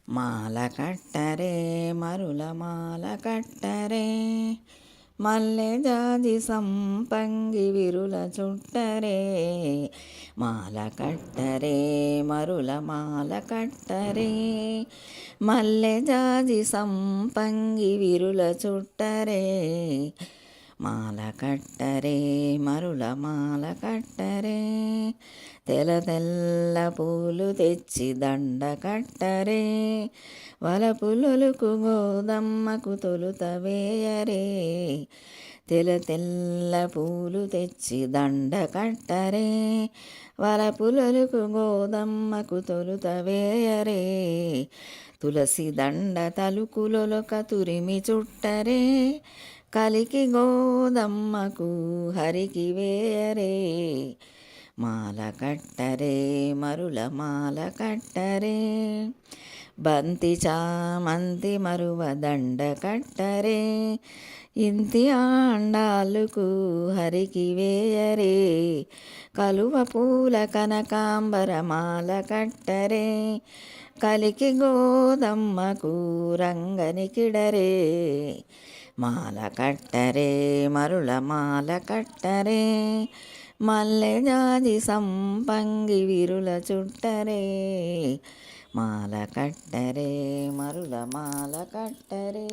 మాల కట్టరే మరుల మాల కట్టరే, మల్లె జాజి సంపంగి విరుల చుట్టరే. మాల కట్టరే మరుల మాల కట్టరే, మల్లె జాజి సంపంగి విరుల చుట్టరే. మాల కట్టరే మరుల మాల కట్టరే, తెల్ల తెల్ల పూలు తెచ్చి దండ కట్టరే. వలపులొలుకు గోదమ్మకు తొలుత వేయరే, తెల్ల తెల్ల పూలు తెచ్చి దండ కట్టరే. వలపులొలుకు గోదమ్మకు తొలుత వేయరే, తులసి దండ తలుకులొలక తురిమి చుట్టరే. కలికి గోదమ్మకు హరికి వేయరే, మాల కట్టరే మరుల మాల కట్టరే. బంతి చామంతి మరువ దండ కట్టరే, ఇంతి ఆండాళ్ళకు హరికి వేయరే. కలువ పూల కనకాంబర మాల కట్టరే, కలికి గోదమ్మకు రంగనికిడరే. మాల కట్టరే మరుల మాల కట్టరే, మల్లె జాజి సంపంగి విరుల చుట్టరే. మాల కట్టరే మరుల మాల కట్టరే.